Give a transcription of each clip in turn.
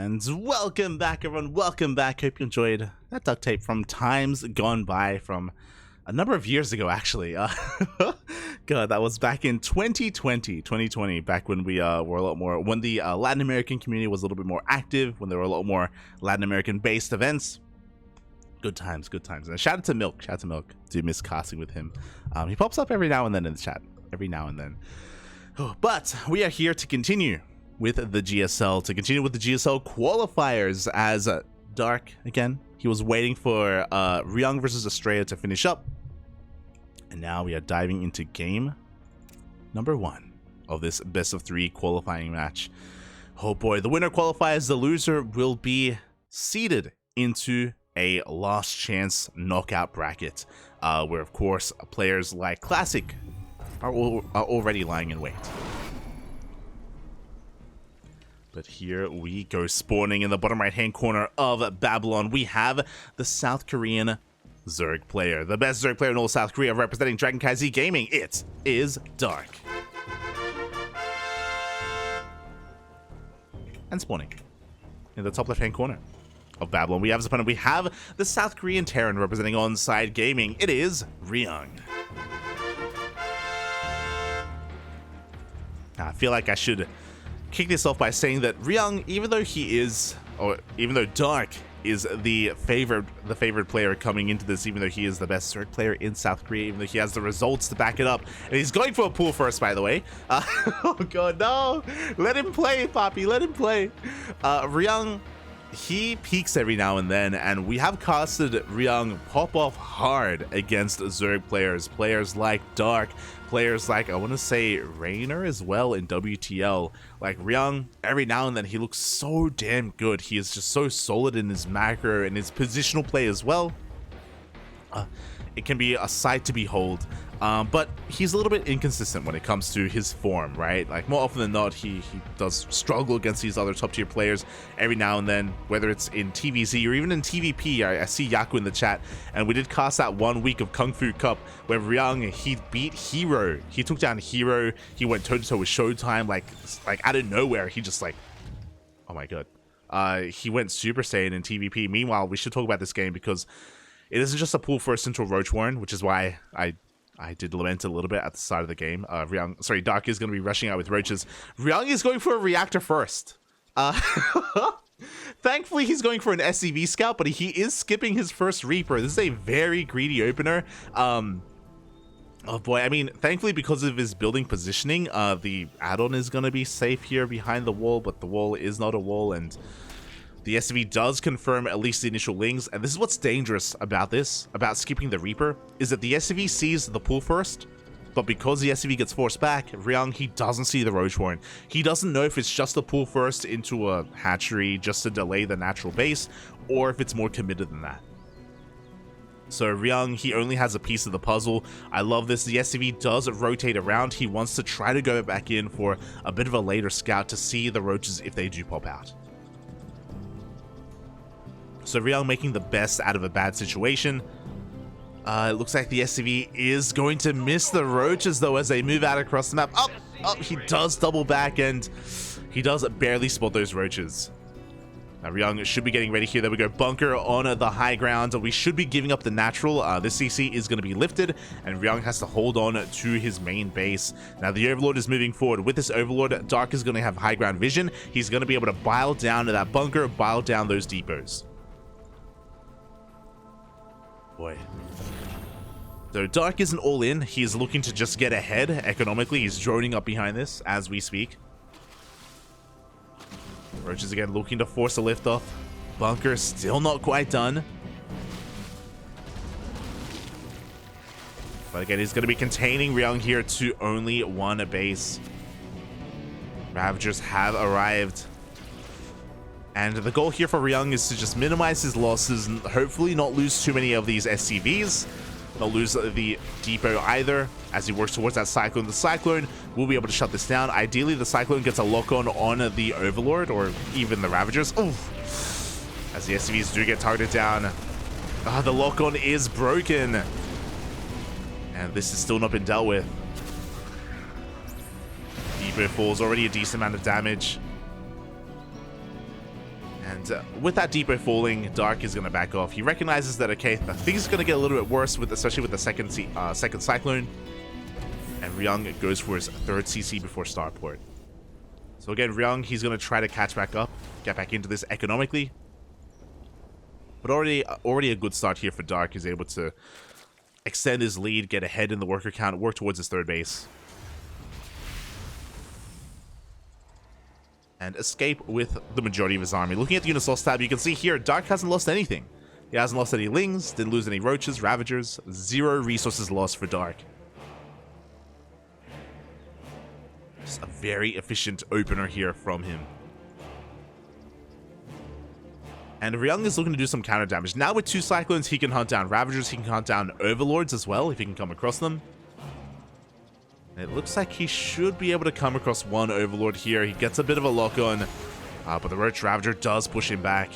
And welcome back, everyone. Welcome back. Hope you enjoyed that duct tape from times gone by, from a number of years ago, actually. God, that was back in 2020, back when we were a lot more, when the Latin American community was a little bit more active, when there were a lot more Latin American based events. Good times, good times. And shout out to Milk. Shout out to Milk. Do miss casting with him. He pops up every now and then in the chat. Every now and then. But we are here to continue with the GSL, to continue with the GSL qualifiers, as Dark, again, he was waiting for Ryung versus Australia to finish up. And now we are diving into game number 1 of this best of 3 qualifying match. Oh boy, the winner qualifies, the loser will be seeded into a last chance knockout bracket, where of course players like Classic are already lying in wait. But here we go, spawning in the bottom right hand corner of Babylon. We have the South Korean Zerg player, the best Zerg player in all South Korea, representing CranKy Z Gaming. It is Dark. And spawning in the top left hand corner of Babylon, we have his opponent. We have the South Korean Terran representing Onside Gaming. It is Ryung. Now, I feel like I should kick this off by saying that Ryung, even though Dark is the favorite player coming into this, even though he is the best Zerg player in South Korea, even though he has the results to back it up, and he's going for a pool first, by the way. Oh god, no! Let him play, Poppy, let him play. Ryung, he peaks every now and then, and we have casted Ryung pop off hard against Zerg players like Dark, players like, I want to say, Rainer as well in WTL. Like, Ryung, every now and then, he looks so damn good. He is just so solid in his macro and his positional play as well. It can be a sight to behold. But he's a little bit inconsistent when it comes to his form, right? Like, more often than not, he does struggle against these other top tier players every now and then, whether it's in TVZ or even in TVP. I see Yaku in the chat, and we did cast that 1 week of Kung Fu Cup where Ryung, he beat Hero. He took down Hero. He went toe-to-toe with Showtime, like out of nowhere. He just like, oh my god. He went Super Saiyan in TVP. Meanwhile, we should talk about this game because it isn't just a pull for a Central Roach Warren, which is why I did lament a little bit at the start of the game. Dark is going to be rushing out with roaches. Ryung is going for a reactor first. Thankfully, he's going for an SCV scout, but he is skipping his first Reaper. This is a very greedy opener. Oh boy, I mean, thankfully, because of his building positioning, the add-on is going to be safe here behind the wall, but the wall is not a wall, and the SCV does confirm at least the initial lings, and this is what's dangerous about skipping the Reaper, is that the SCV sees the pull first, but because the SCV gets forced back, Ryung, he doesn't see the Roach Warren. He doesn't know if it's just a pull first into a hatchery just to delay the natural base, or if it's more committed than that. So Ryung, he only has a piece of the puzzle. I love this. The SCV does rotate around. He wants to try to go back in for a bit of a later scout to see the roaches if they do pop out. So Ryung making the best out of a bad situation. It looks like the SCV is going to miss the roaches though as they move out across the map. Oh, he does double back and he does barely spot those roaches. Now Ryung should be getting ready here. There we go, bunker on the high ground. We should be giving up the natural. This CC is going to be lifted and Ryung has to hold on to his main base. Now the Overlord is moving forward. With this Overlord, Dark is going to have high ground vision. He's going to be able to bile down to that bunker, bile down those depots. Boy. So Dark isn't all in. He's looking to just get ahead economically. He's droning up behind this as we speak. Roaches again looking to force a lift off. Bunker still not quite done. But again, he's going to be containing Ryung here to only one base. Ravagers have arrived. And the goal here for Ryung is to just minimize his losses and hopefully not lose too many of these SCVs. Not lose the depot either as he works towards that Cyclone. The Cyclone will be able to shut this down. Ideally, the Cyclone gets a lock-on on the Overlord or even the Ravagers. Oof. As the SCVs do get targeted down. The lock-on is broken. And this has still not been dealt with. Depot falls, already a decent amount of damage. And with that depot falling, Dark is going to back off. He recognizes that, okay, things are going to get a little bit worse, especially with the second Cyclone. And Ryung goes for his third CC before Starport. So again, Ryung, he's going to try to catch back up, get back into this economically. But already a good start here for Dark. He's able to extend his lead, get ahead in the worker count, work towards his third base. And escape with the majority of his army. Looking at the unit source tab, you can see here, Dark hasn't lost anything. He hasn't lost any Lings, didn't lose any Roaches, Ravagers, 0 resources lost for Dark. Just a very efficient opener here from him. And Ryung is looking to do some counter damage. Now with 2 Cyclones, he can hunt down Ravagers, he can hunt down Overlords as well, if he can come across them. And it looks like he should be able to come across 1 Overlord here. He gets a bit of a lock on, but the Roach Ravager does push him back.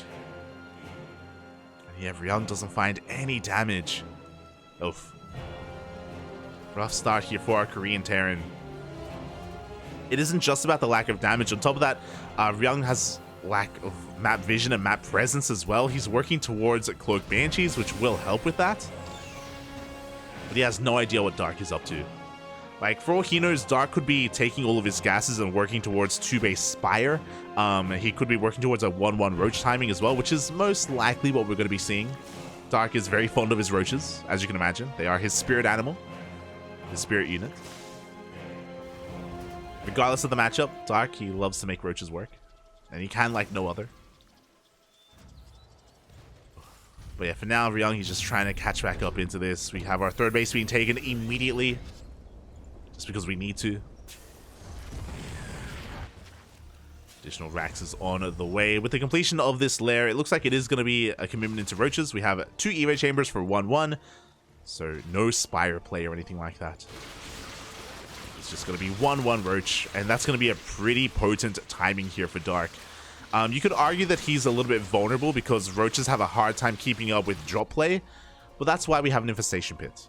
And yeah, Ryung doesn't find any damage. Oof. Rough start here for our Korean Terran. It isn't just about the lack of damage. On top of that, Ryung has lack of map vision and map presence as well. He's working towards Cloak Banshees, which will help with that. But he has no idea what Dark is up to. Like, for all he knows, Dark could be taking all of his gases and working towards 2-base Spire. He could be working towards a 1-1 Roach timing as well, which is most likely what we're going to be seeing. Dark is very fond of his Roaches, as you can imagine. They are his spirit animal, his spirit unit. Regardless of the matchup, Dark, he loves to make Roaches work. And he can like no other. But yeah, for now, Ryung, he's just trying to catch back up into this. We have our third base being taken immediately. Just because we need to. Additional Rax is on the way. With the completion of this lair, it looks like it is going to be a commitment into Roaches. We have 2 Evo Chambers for 1-1. So no Spire play or anything like that. It's just going to be 1-1 Roach, and that's going to be a pretty potent timing here for Dark. You could argue that he's a little bit vulnerable because Roaches have a hard time keeping up with drop play, but that's why we have an Infestation Pit.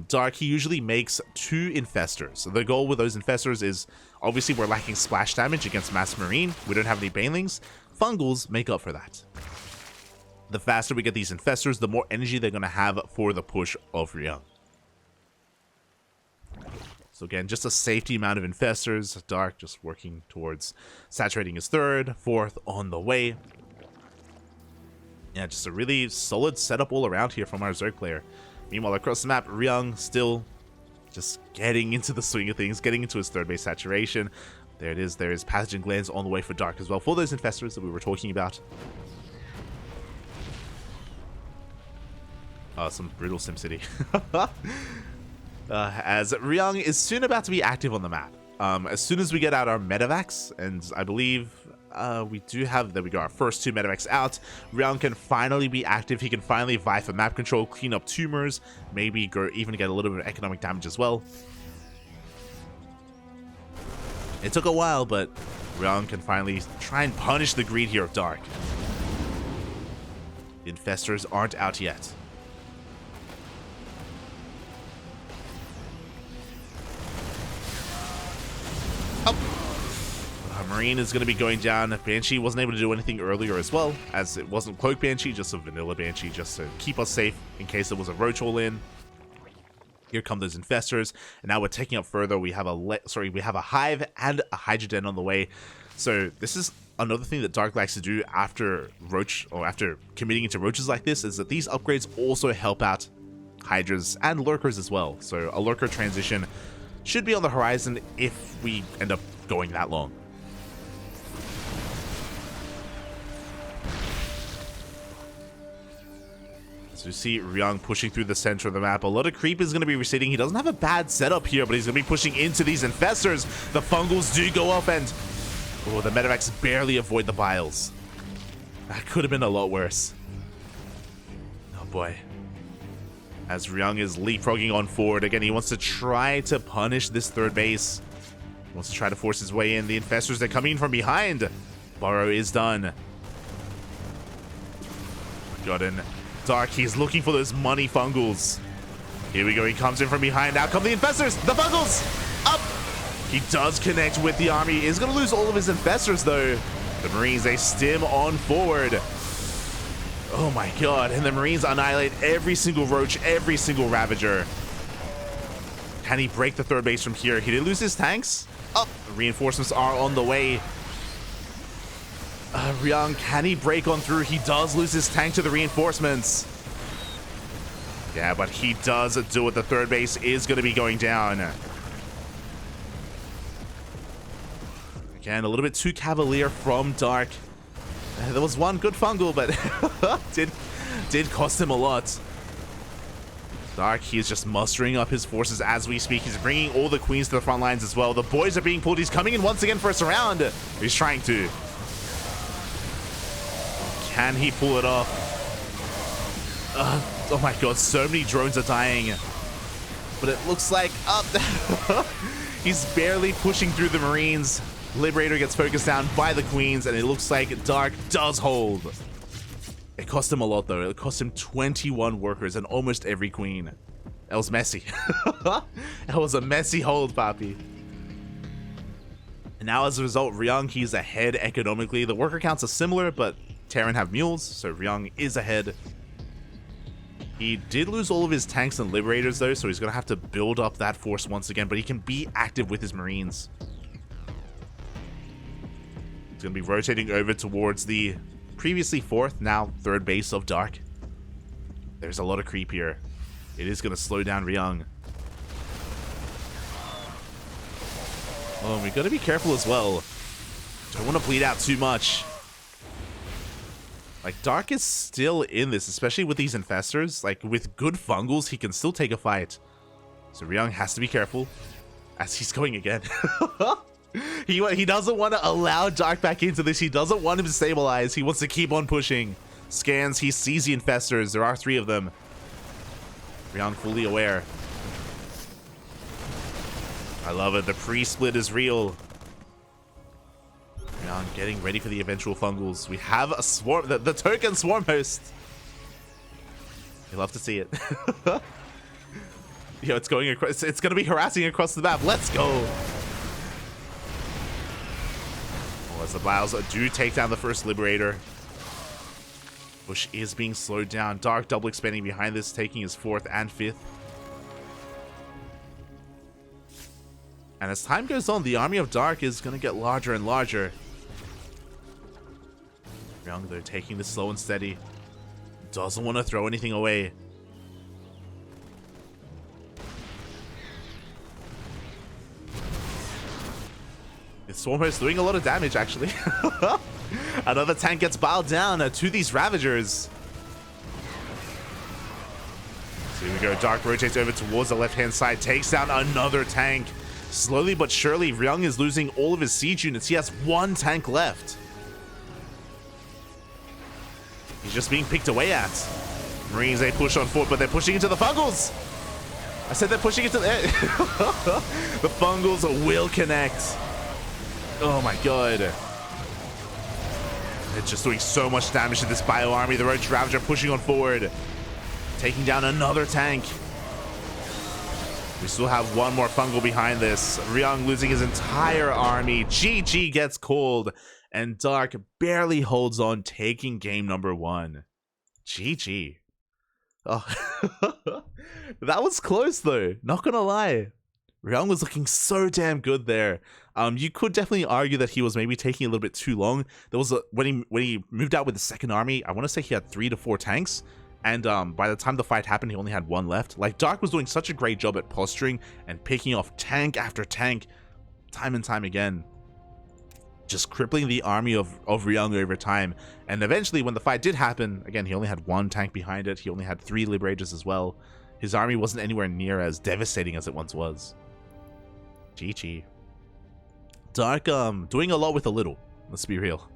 Dark, he usually makes 2 Infestors. The goal with those Infestors is, obviously we're lacking splash damage against Mass Marine, we don't have any Banelings. Fungals make up for that. The faster we get these Infestors, the more energy they're going to have for the push of Ryung. So again, just a safety amount of Infestors. Dark just working towards saturating his third, fourth on the way. Yeah, just a really solid setup all around here from our Zerg player. Meanwhile, across the map, Ryung still just getting into the swing of things, getting into his third base saturation. There it is. There is Pathogen Glands on the way for Dark as well, for those Infestors that we were talking about. Some brutal SimCity. As Ryung is soon about to be active on the map. As soon as we get out our Medivacs, and I believe we do have, there we go, our first 2 Medivacs out, Ryung can finally be active. He can finally vie for map control, clean up tumors, maybe go even get a little bit of economic damage as well. It took a while, but Ryung can finally try and punish the greed here of Dark. The Infestors aren't out yet. Marine is going to be going down. Banshee wasn't able to do anything earlier as well, as it wasn't Cloak Banshee, just a vanilla Banshee, just to keep us safe in case there was a Roach all in. Here come those Infestors, and now we're taking up further. We have a Hive and a Hydra Den on the way. So this is another thing that Dark likes to do after Roach, or after committing into Roaches like this, is that these upgrades also help out Hydras and Lurkers as well. So a Lurker transition should be on the horizon if we end up going that long. So you see Ryung pushing through the center of the map. A lot of creep is going to be receding. He doesn't have a bad setup here, but he's going to be pushing into these Infestors. The Fungals do go up, and oh, the Medivacs barely avoid the Biles. That could have been a lot worse. Oh boy. As Ryung is leapfrogging on forward. Again, he wants to try to punish this third base. He wants to try to force his way in. The Infestors, they're coming in from behind. Burrow is done. Got in. Dark, he's looking for those money Fungals. Here we go, he comes in from behind. Out come the Infestors, the Fungals! Up! He does connect with the army. He's going to lose all of his Infestors, though. The Marines, they stim on forward. Oh my god, and the Marines annihilate every single Roach, every single Ravager. Can he break the third base from here? He did lose his tanks. Oh, reinforcements are on the way. Ryung, can he break on through? He does lose his tank to the reinforcements. Yeah, but he does do it. The third base is going to be going down. Again, a little bit too cavalier from Dark. There was one good fungal, but did cost him a lot. Dark, he is just mustering up his forces as we speak. He's bringing all the queens to the front lines as well. The boys are being pulled. He's coming in once again for a surround. He's trying to. Can he pull it off? Oh my god, so many drones are dying. But it looks like he's barely pushing through the Marines. Liberator gets focused down by the queens, and it looks like Dark does hold. It cost him a lot, though. It cost him 21 workers and almost every queen. That was messy. That was a messy hold, Papi. And now, as a result, Ryung, he's ahead economically. The worker counts are similar, but Terran have mules, so Ryung is ahead. He did lose all of his tanks and Liberators, though, so he's going to have to build up that force once again, but he can be active with his Marines. He's going to be rotating over towards the previously 4th, now 3rd base of Dark. There's a lot of creep here. It is going to slow down Ryung. Oh, we got to be careful as well. Don't want to bleed out too much. Like, Dark is still in this, especially with these infestors. Like, with good fungals, he can still take a fight. So Ryung has to be careful as he's going again. He doesn't want to allow Dark back into this. He doesn't want him to stabilize. He wants to keep on pushing. Scans, he sees the infestors. There are 3 of them. Ryung fully aware. I love it. The pre-split is real. Ryung getting ready for the eventual fungals. We have a swarm, the token swarm host. You love to see it. Yo, it's going across. It's going to be harassing across the map. Let's go. Oh, as the Blows do take down the first Liberator. Bush is being slowed down. Dark double expanding behind this, taking his 4th and 5th. And as time goes on, the army of Dark is going to get larger and larger. Ryung, they're taking this slow and steady. Doesn't want to throw anything away. The Swarmhost doing a lot of damage, actually. Another tank gets bowed down to these Ravagers. So here we go. Dark rotates over towards the left-hand side. Takes down another tank. Slowly but surely, Ryung is losing all of his siege units. He has 1 tank left. He's just being picked away at. Marines, they push on foot, but they're pushing into the fungals. I said they're pushing into the... The fungals will connect. Oh my god. They're just doing so much damage to this bio army. The Roach Ravager pushing on forward. Taking down another tank. We still have 1 more fungal behind this. Ryung losing his entire army. GG gets called. And Dark barely holds on, taking game number 1. GG. Oh. That was close, though. Not gonna lie. Ryung was looking so damn good there. You could definitely argue that he was maybe taking a little bit too long. There was when he moved out with the 2nd army, I want to say he had 3 to 4 tanks. And by the time the fight happened, he only had 1 left. Like, Dark was doing such a great job at posturing and picking off tank after tank, time and time again. Just crippling the army of Ryung over time. And eventually, when the fight did happen, again, he only had 1 tank behind it. He only had 3 Liberators as well. His army wasn't anywhere near as devastating as it once was. GG. Dark, doing a lot with a little. Let's be real.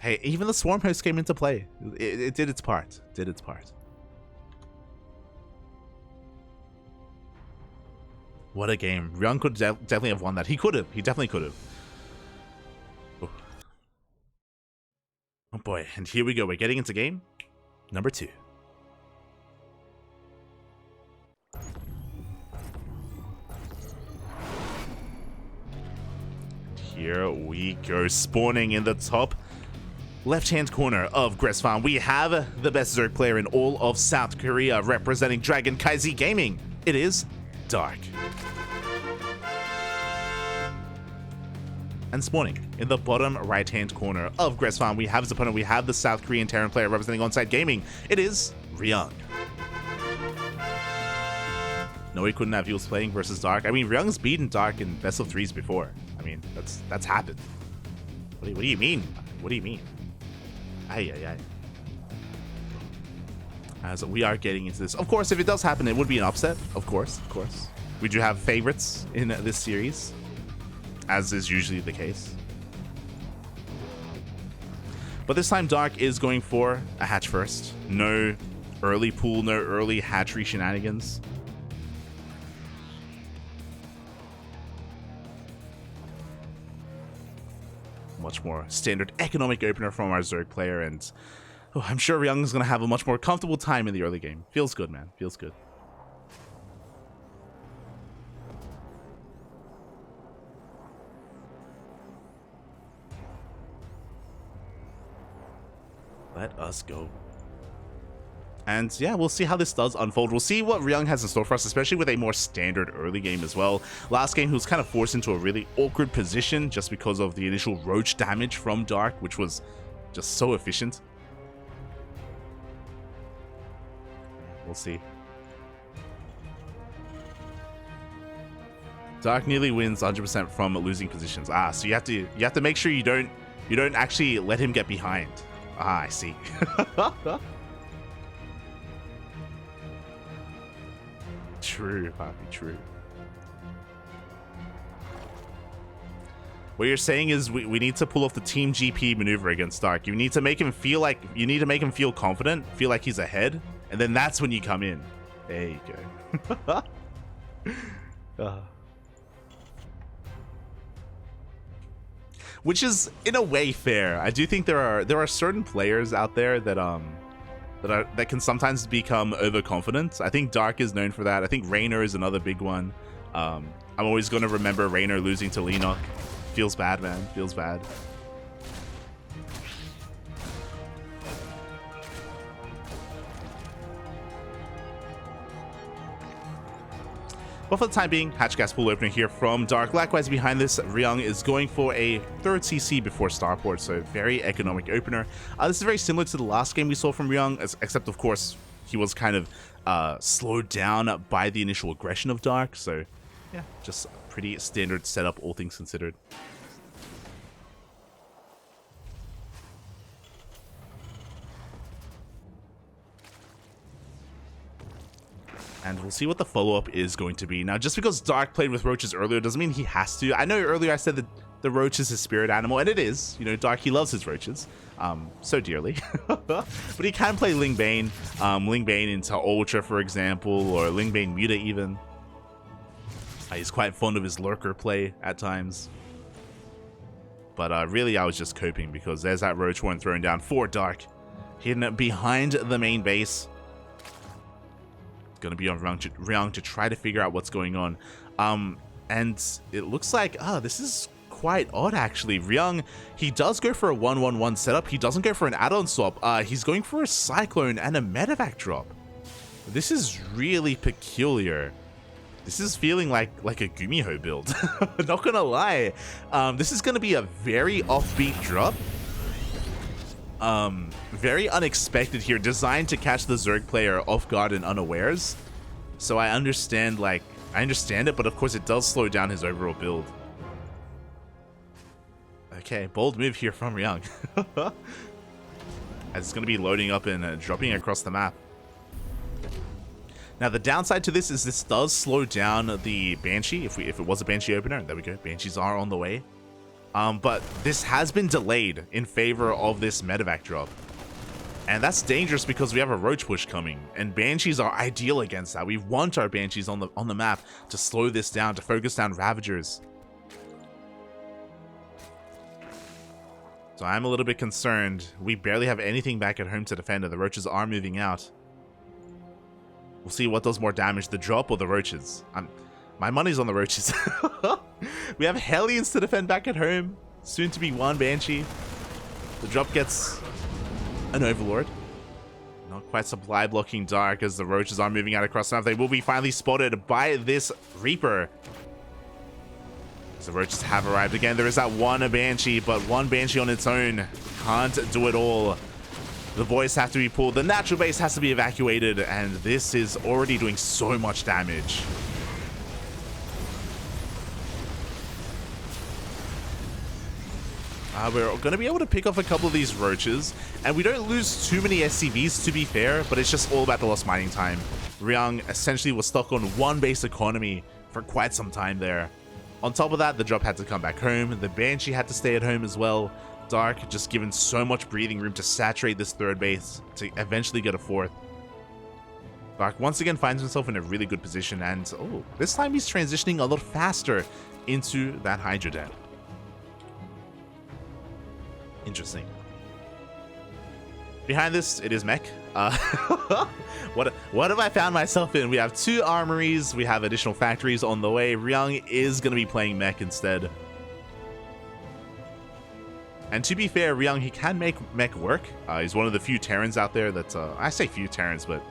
Hey, even the Swarm Host came into play. It did its part. Did its part. What a game. Ryung could definitely have won that. He could have. He definitely could have. Oh boy. And here we go. We're getting into game number 2. here we go. Spawning in the top left-hand corner of Gress Farm, we have the best Zerg player in all of South Korea, representing Dragon Kaizi Gaming. It is Dark. And spawning in the bottom right-hand corner of Gress Farm, we have his opponent. We have the South Korean Terran player representing Onside Gaming. It is Ryung. No, he couldn't have. He was playing versus Dark. I mean, Ryung's beaten Dark in best of threes before. I mean, that's happened. What do you mean? What do you mean? Ay. As we are getting into this, of course, if it does happen, it would be an upset. Of course. We do have favorites in this series, as is usually the case. But this time, Dark is going for a hatch first. No early pool, no early hatchery shenanigans. Much more standard economic opener from our Zerg player, and I'm sure Ryung is going to have a much more comfortable time in the early game. Feels good, man. Feels good. Let us go. And yeah, we'll see how this does unfold. We'll see what Ryung has in store for us, especially with a more standard early game as well. Last game, he was kind of forced into a really awkward position just because of the initial roach damage from Dark, which was just so efficient. We'll see. Dark nearly wins 100% from losing positions. So you have to make sure you don't actually let him get behind. I see. True, Harvey, true. What you're saying is we need to pull off the Team GP maneuver against Dark. You need to make him feel like, you need to make him feel confident, feel like he's ahead, and then that's when you come in. There you go. Which is in a way fair. I do think there are certain players out there that can sometimes become overconfident. I think Dark is known for that. I think Raynor is another big one. I'm always going to remember Raynor losing to Lenok. Feels bad, man. Feels bad. But for the time being, hatch gas pool opener here from Dark. Likewise, behind this, Ryung is going for a third CC before starport, so very economic opener. This is very similar to the last game we saw from Ryung, except of course he was kind of slowed down by the initial aggression of Dark. So yeah, just a pretty standard setup, all things considered. And we'll see what the follow-up is going to be. Now, just because Dark played with roaches earlier doesn't mean he has to. I know earlier I said that the roach is his spirit animal, and it is. You know, Dark, he loves his roaches so dearly. But he can play Lingbane, Lingbane into Ultra, for example, or Lingbane Muta even. He's quite fond of his Lurker play at times. But really, I was just coping because there's that roach one thrown down for Dark. Hidden behind the main base. Going to be on Ryung to try to figure out what's going on. And it looks like, this is quite odd actually. Ryung, he does go for a 1-1-1 setup. He doesn't go for an add-on swap. He's going for a Cyclone and a medevac drop. This is really peculiar. This is feeling like a Gumiho build. Not gonna lie. This is gonna be a very offbeat drop. Very unexpected here, designed to catch the Zerg player off guard and unawares. So I understand it, but of course it does slow down his overall build. Okay, bold move here from Ryung. As it's going to be loading up and dropping across the map. Now the downside to this is this does slow down the Banshee. If it was a Banshee opener, there we go. Banshees are on the way. But this has been delayed in favor of this medevac drop. And that's dangerous because we have a roach push coming, and Banshees are ideal against that. We want our Banshees on the map to slow this down, to focus down Ravagers. So I'm a little bit concerned. We barely have anything back at home to defend, and the roaches are moving out. We'll see what does more damage, the drop or the roaches. My money's on the Roaches. We have Hellions to defend back at home. Soon to be one Banshee. The drop gets an Overlord. Not quite supply blocking Dark as the Roaches are moving out across the map. They will be finally spotted by this Reaper. As the Roaches have arrived again. There is that one Banshee, but one Banshee on its own can't do it all. The boys have to be pulled. The natural base has to be evacuated, and this is already doing so much damage. We're going to be able to pick off a couple of these Roaches, and we don't lose too many SCVs to be fair, but it's just all about the lost mining time. Ryung essentially was stuck on one base economy for quite some time there. On top of that, the drop had to come back home. The Banshee had to stay at home as well. Dark just given so much breathing room to saturate this third base to eventually get a fourth. Dark once again finds himself in a really good position, and oh, this time he's transitioning a lot faster into that Hydra Den. Interesting. Behind this, it is mech. What have I found myself in? We have 2 armories. We have additional factories on the way. Ryung is going to be playing mech instead. And to be fair, Ryung, he can make mech work. He's one of the few Terrans out there that, I say few Terrans, but,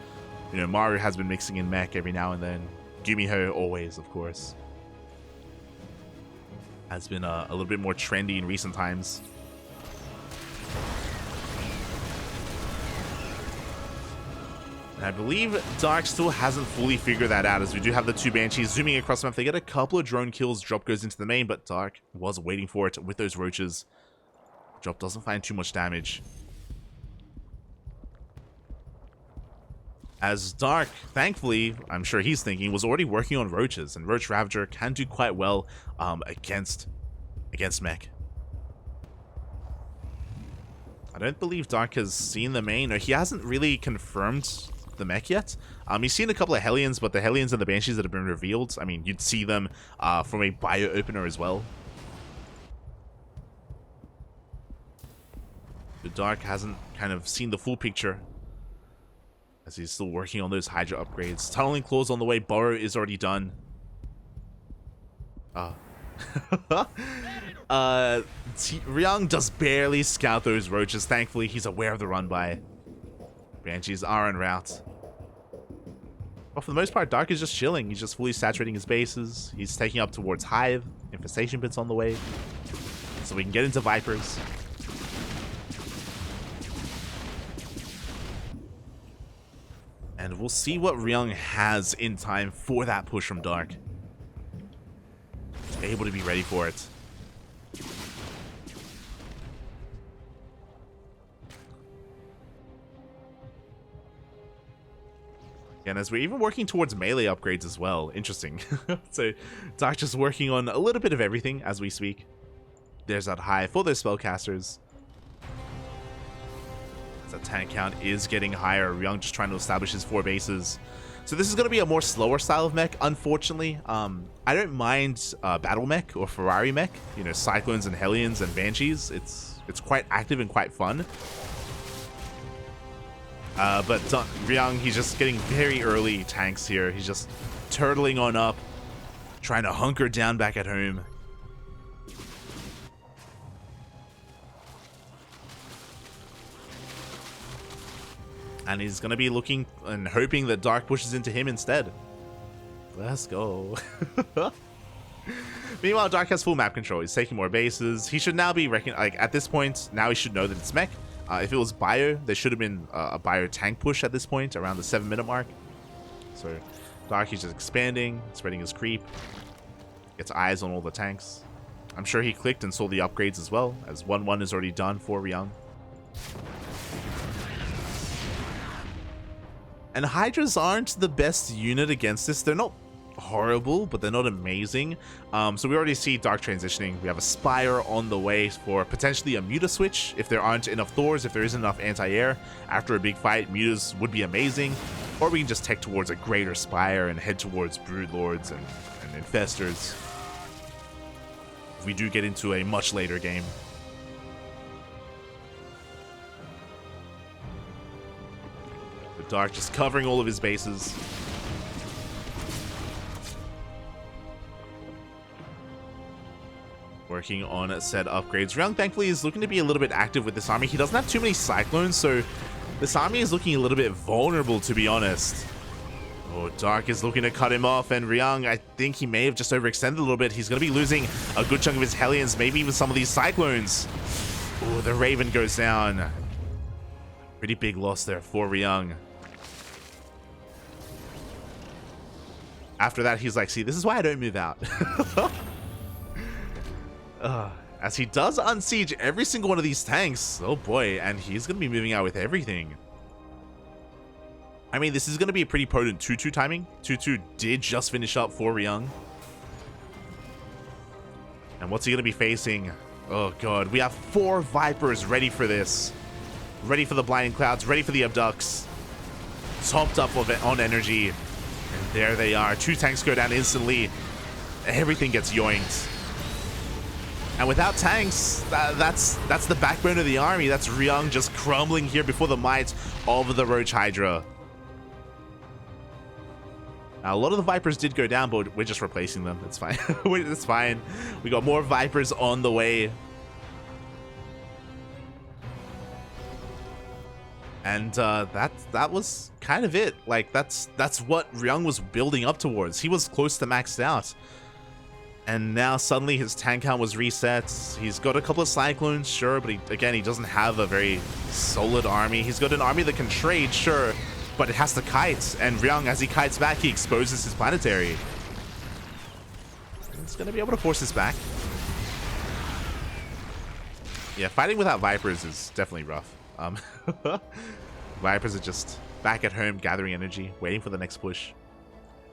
you know, Maru has been mixing in mech every now and then. Gumiho always, of course. Has been a little bit more trendy in recent times. And I believe Dark still hasn't fully figured that out, as we do have the 2 Banshees zooming across the map. They get a couple of drone kills. Drop goes into the main, but Dark was waiting for it with those Roaches. Drop doesn't find too much damage. As Dark, thankfully, I'm sure he's thinking, was already working on Roaches, and Roach Ravager can do quite well against mech. I don't believe Dark has seen the main, or he hasn't really confirmed the mech yet. He's seen a couple of Hellions, but the Hellions and the Banshees that have been revealed, I mean, you'd see them from a bio opener as well. But Dark hasn't kind of seen the full picture, as he's still working on those Hydra upgrades. Tunneling Claws on the way. Burrow is already done. Ryung does barely scout those Roaches. Thankfully, he's aware of the run by. Banshees are en route. But for the most part, Dark is just chilling. He's just fully saturating his bases. He's taking up towards Hive. Infestation Pits on the way, so we can get into Vipers. And we'll see what Ryung has in time for that push from Dark. He's able to be ready for it. And as we're even working towards melee upgrades as well. Interesting. So Dark just working on a little bit of everything as we speak. There's that high for those spellcasters. The tank count is getting higher. Ryung just trying to establish his 4 bases. So this is going to be a more slower style of mech, unfortunately. I don't mind battle mech or Ferrari mech. You know, Cyclones and Hellions and Banshees. It's quite active and quite fun. But Ryung, he's just getting very early tanks here. He's just turtling on up, trying to hunker down back at home. And he's going to be looking and hoping that Dark pushes into him instead. Let's go. Meanwhile, Dark has full map control. He's taking more bases. He should now be like at this point, now he should know that it's mech. If it was bio, there should have been a bio tank push at this point, around the 7-minute mark. So Dark is just expanding, spreading his creep. Gets eyes on all the tanks. I'm sure he clicked and saw the upgrades as well, as 1-1 is already done for Ryung. And Hydras aren't the best unit against this. They're not horrible, but they're not amazing. So we already see Dark transitioning. We have a Spire on the way for potentially a Muta switch. If there aren't enough Thors, if there isn't enough anti-air, after a big fight, Mutas would be amazing. Or we can just tech towards a greater Spire and head towards Broodlords and Infestors. If we do get into a much later game. Dark just covering all of his bases. working on said upgrades. Ryung thankfully is looking to be a little bit active with this army. He doesn't have too many cyclones, so this army is looking a little bit vulnerable, to be honest. Oh, Dark is looking to cut him off, and Ryung, I think he may have just overextended a little bit. He's going to be losing a good chunk of his Hellions, maybe even some of these cyclones. Oh, the Raven goes down. Pretty big loss there for Ryung. After that, he's like, see, this is why I don't move out. As he does unsiege every single one of these tanks. Oh boy, and he's going to be moving out with everything. I mean, this is going to be a pretty potent 2-2 timing. 2-2 did just finish up for Ryung. And what's he going to be facing? Oh god, we have 4 Vipers ready for this. Ready for the Blinding Clouds, ready for the Abducts. Topped up on energy. And there they are. 2 tanks go down instantly. Everything gets yoinked. And without tanks, that's the backbone of the army. That's Ryung just crumbling here before the might of the Roach Hydra. Now, a lot of the Vipers did go down, but we're just replacing them. It's fine. It's fine. We got more Vipers on the way. And that was kind of it. Like, that's what Ryung was building up towards. He was close to maxed out. And now suddenly his tank count was reset. He's got a couple of Cyclones, sure, but he doesn't have a very solid army. He's got an army that can trade, sure, but it has to kite. And Ryung, as he kites back, he exposes his planetary. He's going to be able to force this back. Yeah, fighting without Vipers is definitely rough. Vipers are just back at home, gathering energy, waiting for the next push.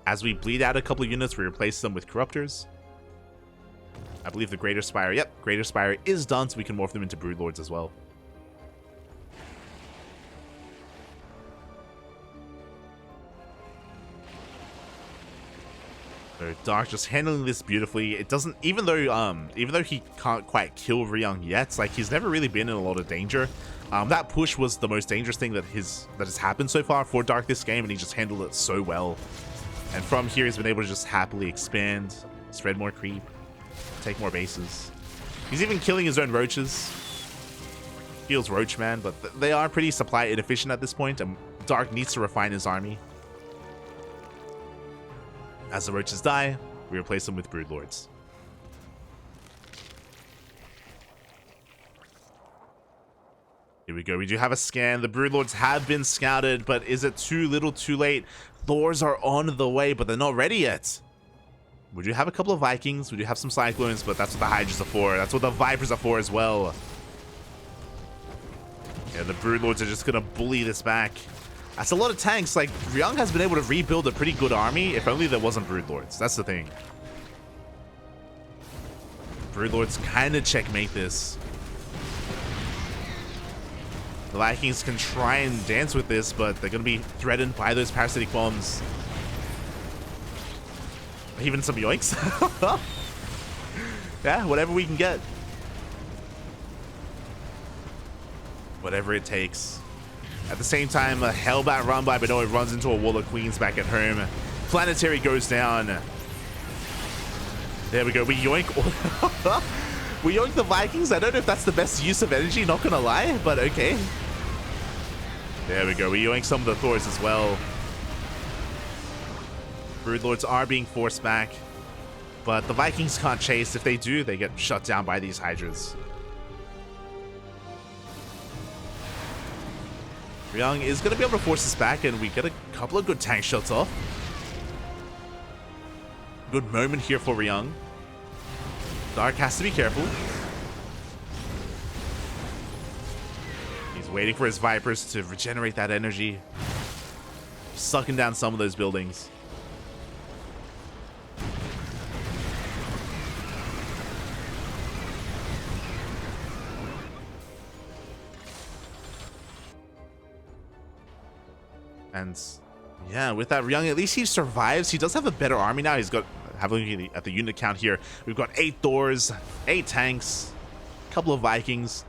As we bleed out a couple of units, we replace them with Corruptors. I believe the Greater Spire, yep, Greater Spire is done, so we can morph them into Broodlords as well. So Dark just handling this beautifully. It doesn't, even though he can't quite kill Ryung yet, like he's never really been in a lot of danger. That push was the most dangerous thing that has happened so far for Dark this game, and he just handled it so well. And from here, he's been able to just happily expand, spread more creep, take more bases. He's even killing his own roaches. Feels Roach Man, but they are pretty supply inefficient at this point, and Dark needs to refine his army. As the roaches die, we replace them with Broodlords. Here we go. We do have a scan. The Broodlords have been scouted, but is it too little too late? Thors are on the way, but they're not ready yet. We do have a couple of Vikings. We do have some Cyclones, but that's what the Hydras are for. That's what the Vipers are for as well. Yeah, the Broodlords are just going to bully this back. That's a lot of tanks. Like, Ryung has been able to rebuild a pretty good army, if only there wasn't Broodlords. That's the thing. Broodlords kind of checkmate this. The Vikings can try and dance with this, but they're going to be threatened by those parasitic bombs. Even some yoinks. Yeah, whatever we can get. Whatever it takes. At the same time, a Hellbat run by Benoit runs into a wall of Queens back at home. Planetary goes down. There we go. We yoink. We yoink the Vikings. I don't know if that's the best use of energy, not gonna lie, but okay. There we go. We yoink some of the Thors as well. Broodlords are being forced back, but the Vikings can't chase. If they do, they get shut down by these Hydras. Ryung is going to be able to force this back, and we get a couple of good tank shots off. Good moment here for Ryung. Dark has to be careful. He's waiting for his Vipers to regenerate that energy. Sucking down some of those buildings. And yeah, with that Ryung, at least he survives. He does have a better army now. He's got, having at the unit count here, we've got 8 Thors, 8 tanks, a couple of Vikings.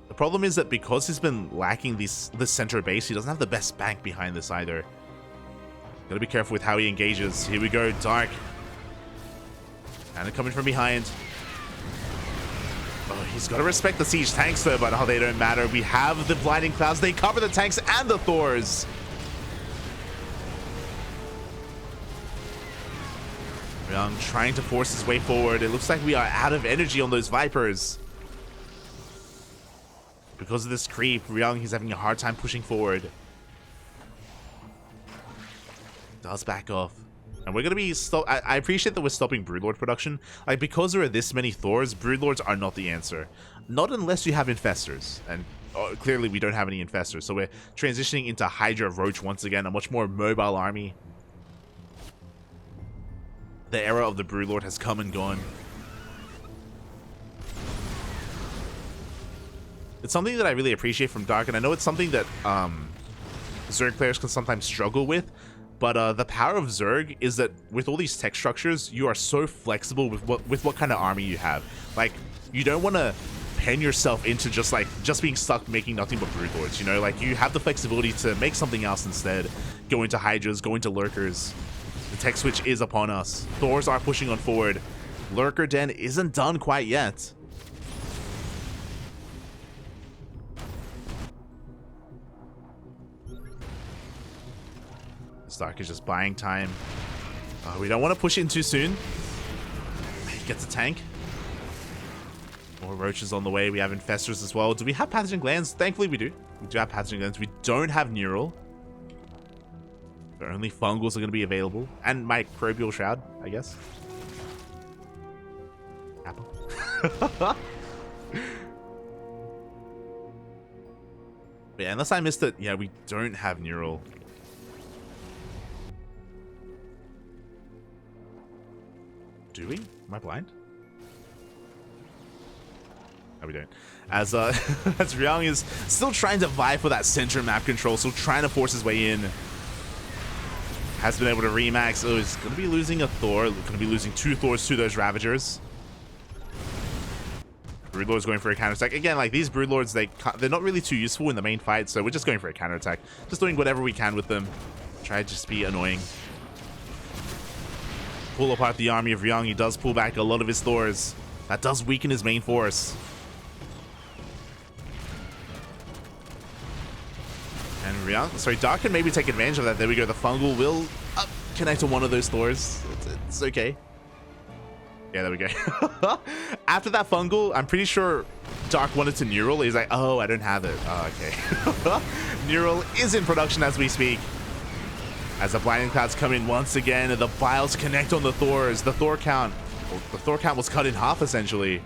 The problem is that because he's been lacking this center base, he doesn't have the best bank behind this either. Gotta be careful with how he engages. Here we go, Dark. And coming from behind. Oh, he's got to respect the siege tanks though, but they don't matter. We have the blinding clouds. They cover the tanks and the Thors. Ryung trying to force his way forward. It looks like we are out of energy on those Vipers. Because of this creep, Ryung, he's having a hard time pushing forward. Does back off. And we're going to be... I appreciate that we're stopping Broodlord production. Like, because there are this many Thors, Broodlords are not the answer. Not unless you have Infestors. And clearly we don't have any Infestors. So we're transitioning into Hydra Roach once again. A much more mobile army. The era of the Broodlord has come and gone. It's something that I really appreciate from Dark. And I know it's something that Zerg players can sometimes struggle with. But the power of Zerg is that with all these tech structures, you are so flexible with what kind of army you have. Like, you don't want to pen yourself into just being stuck making nothing but Broodlords, you know? Like, you have the flexibility to make something else instead. Go into Hydras, go into Lurkers. The tech switch is upon us. Thors are pushing on forward. Lurker Den isn't done quite yet. Stark is just buying time. We don't want to push in too soon. He gets a tank. More roaches on the way. We have infestors as well. Do we have pathogen glands? Thankfully we do. We do have pathogen glands. We don't have neural. But only fungals are going to be available. And microbial shroud, I guess. Apple. Yeah, unless I missed it. Yeah, we don't have neural. Do we? Am I blind? No, we don't. As as Ryung is still trying to vie for that center map control, still trying to force his way in. Has been able to remax. Oh, he's going to be losing a Thor. Going to be losing 2 Thors to those Ravagers. Broodlord's going for a counterattack. Again, like these Broodlords, they're not really too useful in the main fight, so we're just going for a counterattack. Just doing whatever we can with them. Try to just be annoying. Pull apart the army of Ryung. He does pull back a lot of his Thors. That does weaken his main force. And Ryung, sorry, Dark can maybe take advantage of that. There we go. The fungal will connect to one of those Thors. It's okay. Yeah, there we go. After that fungal, I'm pretty sure Dark wanted to neural. He's like, oh, I don't have it. Oh, okay. Neural is in production as we speak. As the blinding clouds come in once again, and the biles connect on the Thors. The Thor count, well, the Thor count was cut in half essentially.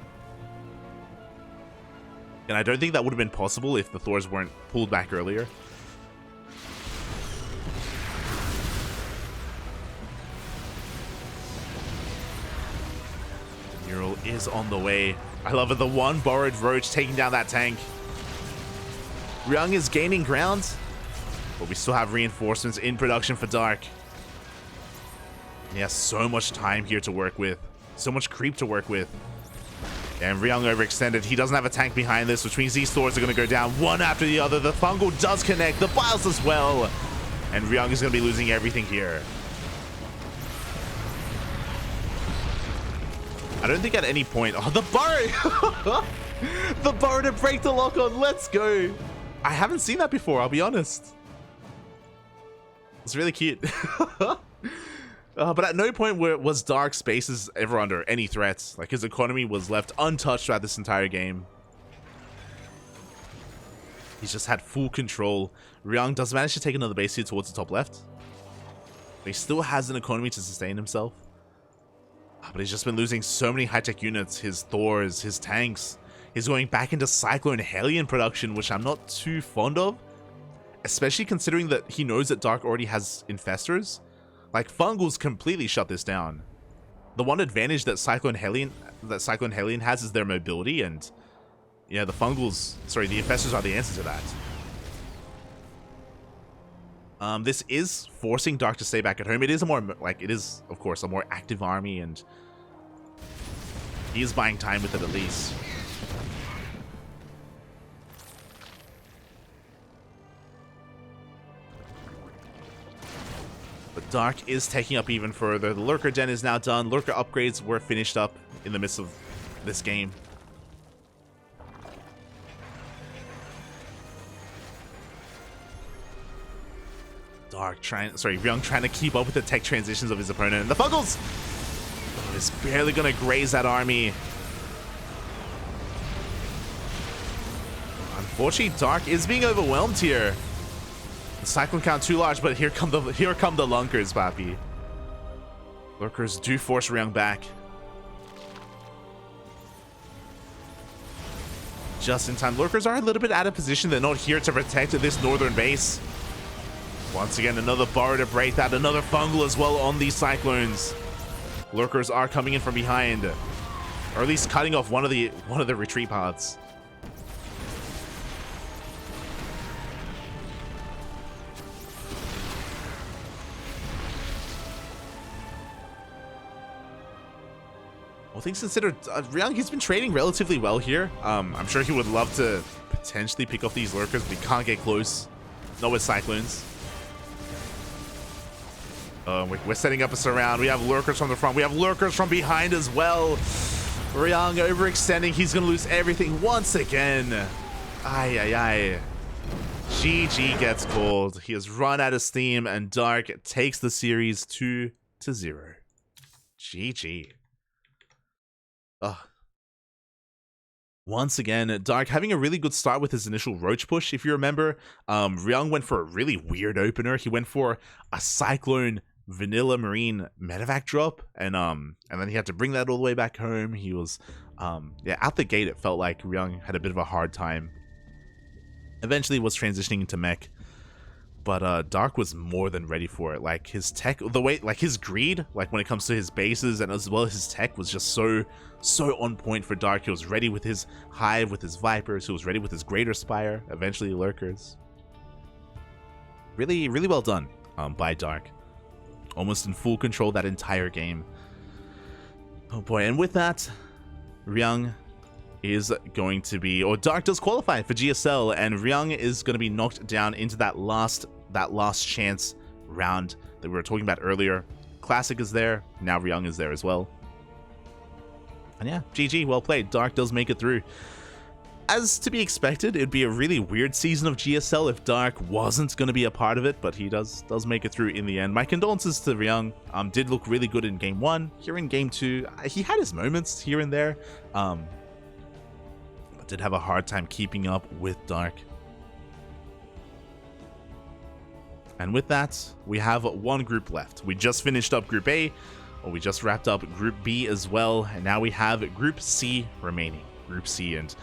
And I don't think that would have been possible if the Thors weren't pulled back earlier. Neural is on the way. I love it. The one borrowed Roach taking down that tank. Ryung is gaining ground. But we still have reinforcements in production for Dark. He has so much time here to work with. So much creep to work with. And Ryung overextended. He doesn't have a tank behind this, which means these Thors are going to go down one after the other. The fungal does connect. The biles as well. And Ryung is going to be losing everything here. I don't think at any point... Oh, the burrow! The burrow to break the lock on. Let's go. I haven't seen that before, I'll be honest. It's really cute. But at no point was Dark Spaces ever under any threats. Like, his economy was left untouched throughout this entire game. He's just had full control. Ryung does manage to take another base here towards the top left. But he still has an economy to sustain himself. But he's just been losing so many high-tech units. His Thors, his tanks. He's going back into Cyclone Hellion production, which I'm not too fond of. Especially considering that he knows that Dark already has Infestors. Like, Fungals completely shut this down. The one advantage that Cyclone Hellion has is their mobility, and yeah, the Fungals, sorry, the Infestors are the answer to that. This is forcing Dark to stay back at home. It is a more, like, it is, of course, a more active army, and he is buying time with it at least. But Dark is taking up even further. The Lurker Den is now done. Lurker upgrades were finished up in the midst of this game. Ryung trying to keep up with the tech transitions of his opponent. And the Fuggles is barely going to graze that army. Unfortunately, Dark is being overwhelmed here. The cyclone count too large, but here come the Lunkers, Papi. Lurkers do force Ryung back. Just in time. Lurkers are a little bit out of position. They're not here to protect this northern base. Once again, another Burrow to break that. Another Fungal as well on these Cyclones. Lurkers are coming in from behind, or at least cutting off one of the retreat paths. All things considered, Ryung, he's been trading relatively well here. I'm sure he would love to potentially pick off these Lurkers, but he can't get close. Not with Cyclones. We're setting up a surround. We have Lurkers from the front. We have Lurkers from behind as well. Ryung overextending. He's going to lose everything once again. Ay, ay, ay. GG gets called. He has run out of steam, and Dark takes the series 2-0. GG. Ugh. Once again, Dark having a really good start with his initial Roach push. If you remember, Ryung went for a really weird opener. He went for a Cyclone Vanilla Marine Medevac drop, and then he had to bring that all the way back home. He was, yeah, out the gate, it felt like Ryung had a bit of a hard time. Eventually was transitioning into mech, but Dark was more than ready for it. Like his tech, the way, like his greed, like when it comes to his bases and as well as his tech was just so on point for Dark. He was ready with his Hive, with his Vipers. He was ready with his Greater Spire, eventually Lurkers. Really, really well done by Dark. Almost in full control that entire game. Oh boy, and with that, Ryung is going to be, or Dark does qualify for GSL, and Ryung is going to be knocked down into that last chance round that we were talking about earlier. Classic is there, now Ryung is there as well. And yeah, GG, well played. Dark does make it through. As to be expected, it'd be a really weird season of GSL if Dark wasn't going to be a part of it, but he does make it through in the end. My condolences to Ryung. Did look really good in Game 1. Here in Game 2, he had his moments here and there, but did have a hard time keeping up with Dark. And with that, we have one group left. We just finished up Group A, or we just wrapped up Group B as well, and now we have Group C remaining. Group C, and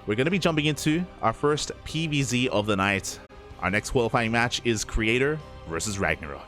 we're going to be jumping into our first PvZ of the night. Our next qualifying match is Creator versus Ragnarok.